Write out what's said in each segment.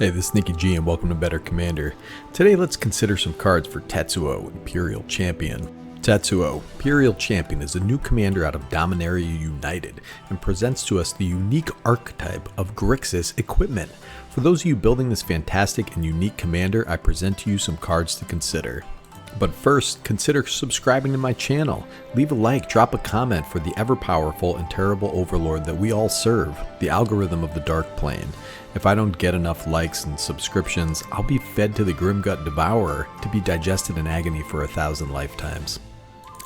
Hey, this is Nicky G and welcome to Better Commander. Today let's consider some cards for Tetsuo, Imperial Champion. Tetsuo, Imperial Champion, is a new commander out of Dominaria United and presents to us the unique archetype of Grixis equipment. For those of you building this fantastic and unique commander, I present to you some cards to consider. But first, consider subscribing to my channel. Leave a like, drop a comment for the ever-powerful and terrible overlord that we all serve, the algorithm of the Dark Plane. If I don't get enough likes and subscriptions, I'll be fed to the Grimgut Devourer to be digested in agony for 1,000 lifetimes.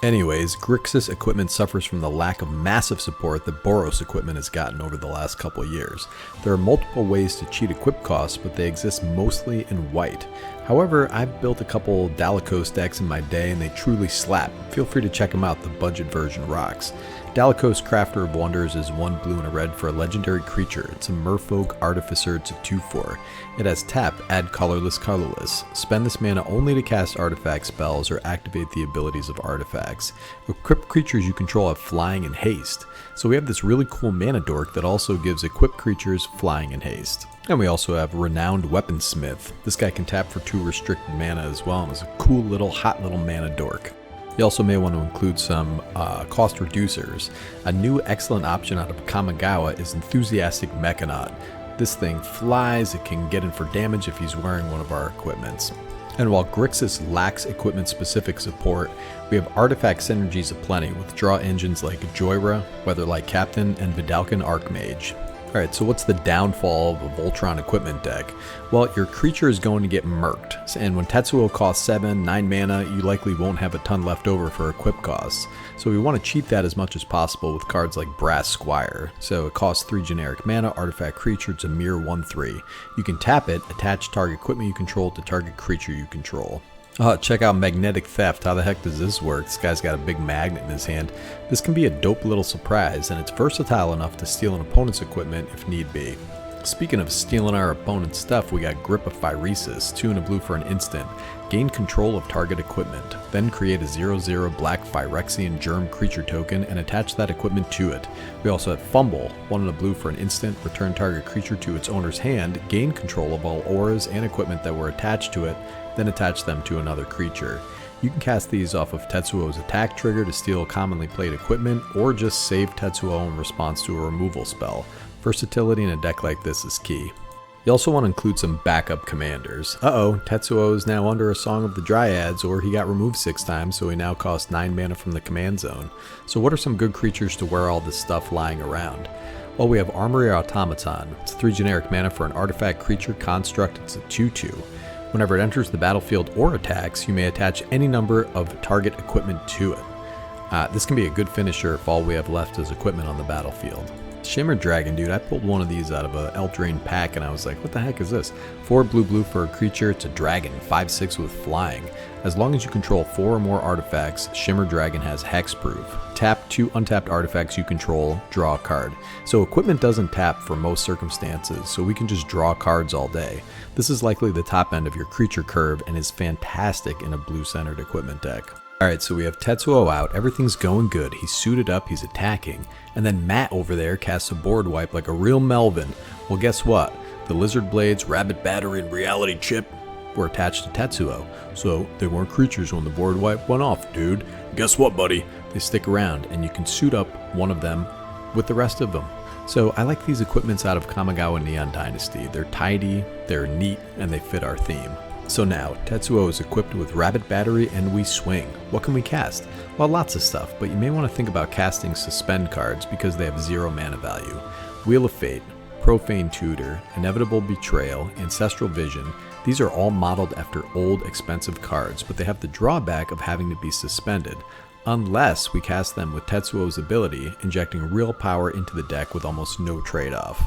Anyways, Grixis equipment suffers from the lack of massive support that Boros equipment has gotten over the last couple years. There are multiple ways to cheat equip costs, but they exist mostly in white. However, I've built a couple Dalekos decks in my day and they truly slap. Feel free to check them out, the budget version rocks. Dalekos Crafter of Wonders is 1 blue and a red for a legendary creature. It's a Merfolk Artificer. It's a 2/4. It has tap, add colorless. Spend this mana only to cast artifact spells or activate the abilities of artifacts. Equipped creatures you control have flying and haste. So we have this really cool mana dork that also gives equipped creatures flying and haste. And we also have Renowned Weaponsmith. This guy can tap for 2 restricted mana as well and is a cool little hot little mana dork. You also may want to include some cost reducers. A new excellent option out of Kamigawa is Enthusiastic Mechanaut. This thing flies, it can get in for damage if he's wearing one of our equipments. And while Grixis lacks equipment-specific support, we have artifact synergies aplenty with draw engines like Joyra, Weatherlight Captain, and Vidalcan Archmage. Alright, so what's the downfall of a Voltron equipment deck? Well, your creature is going to get murked, and when Tetsuo costs 7, 9 mana, you likely won't have a ton left over for equip costs. So we want to cheat that as much as possible with cards like Brass Squire. So it costs 3 generic mana, artifact creature, it's a mere 1/3. You can tap it, attach target equipment you control to target creature you control. Check out Magnetic Theft. How the heck does this work? This guy's got a big magnet in his hand. This can be a dope little surprise, and it's versatile enough to steal an opponent's equipment if need be. Speaking of stealing our opponent's stuff, we got Grip of Phyresis, 2 and a blue for an instant. Gain control of target equipment. Then create a 0/0 black Phyrexian Germ creature token and attach that equipment to it. We also have Fumble, 1 and a blue for an instant. Return target creature to its owner's hand. Gain control of all auras and equipment that were attached to it. Then attach them to another creature. You can cast these off of Tetsuo's attack trigger to steal commonly played equipment, or just save Tetsuo in response to a removal spell. Versatility in a deck like this is key. You also want to include some backup commanders. Tetsuo is now under a Song of the Dryads, or he got removed 6 times, so he now costs 9 mana from the command zone. So what are some good creatures to wear all this stuff lying around? Well, we have Armory Automaton. It's 3 generic mana for an artifact creature construct. It's a 2/2. Whenever it enters the battlefield or attacks, you may attach any number of target equipment to it. This can be a good finisher if all we have left is equipment on the battlefield. Shimmer Dragon, dude, I pulled one of these out of a Eldraine pack and I was like, what the heck is this? 4 blue for a creature, it's a dragon, 5/6 with flying. As long as you control 4 or more artifacts, Shimmer Dragon has hexproof. Tap 2 untapped artifacts you control, draw a card. So equipment doesn't tap for most circumstances, so we can just draw cards all day. This is likely the top end of your creature curve and is fantastic in a blue-centered equipment deck. Alright, so we have Tetsuo out, everything's going good, he's suited up, he's attacking, and then Matt over there casts a board wipe like a real Melvin. Well, guess what? The Lizard Blades, Rabbit Battery, and Reality Chip were attached to Tetsuo, so they weren't creatures when the board wipe went off, dude. Guess what, buddy? They stick around, and you can suit up one of them with the rest of them. So I like these equipments out of Kamigawa Neon Dynasty. They're tidy, they're neat, and they fit our theme. So now, Tetsuo is equipped with Rabbit Battery and we swing. What can we cast? Well, lots of stuff, but you may want to think about casting Suspend cards because they have 0 mana value. Wheel of Fate, Profane Tutor, Inevitable Betrayal, Ancestral Vision. These are all modeled after old, expensive cards, but they have the drawback of having to be suspended, unless we cast them with Tetsuo's ability, injecting real power into the deck with almost no trade-off.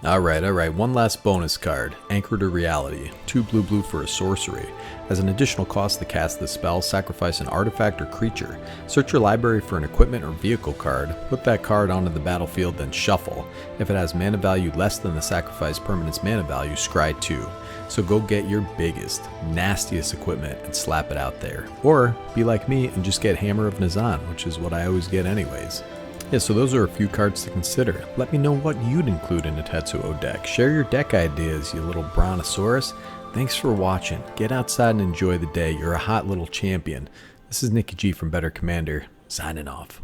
Alright, one last bonus card, Anchor to Reality, 2 blue for a sorcery. As an additional cost to cast this spell, sacrifice an artifact or creature. Search your library for an equipment or vehicle card, put that card onto the battlefield, then shuffle. If it has mana value less than the sacrifice permanent's mana value, scry 2. So go get your biggest, nastiest equipment and slap it out there. Or be like me and just get Hammer of Nazan, which is what I always get anyways. Yeah, so those are a few cards to consider. Let me know what you'd include in a Tetsuo deck. Share your deck ideas, you little brontosaurus. Thanks for watching. Get outside and enjoy the day. You're a hot little champion. This is Nicky G from Better Commander, signing off.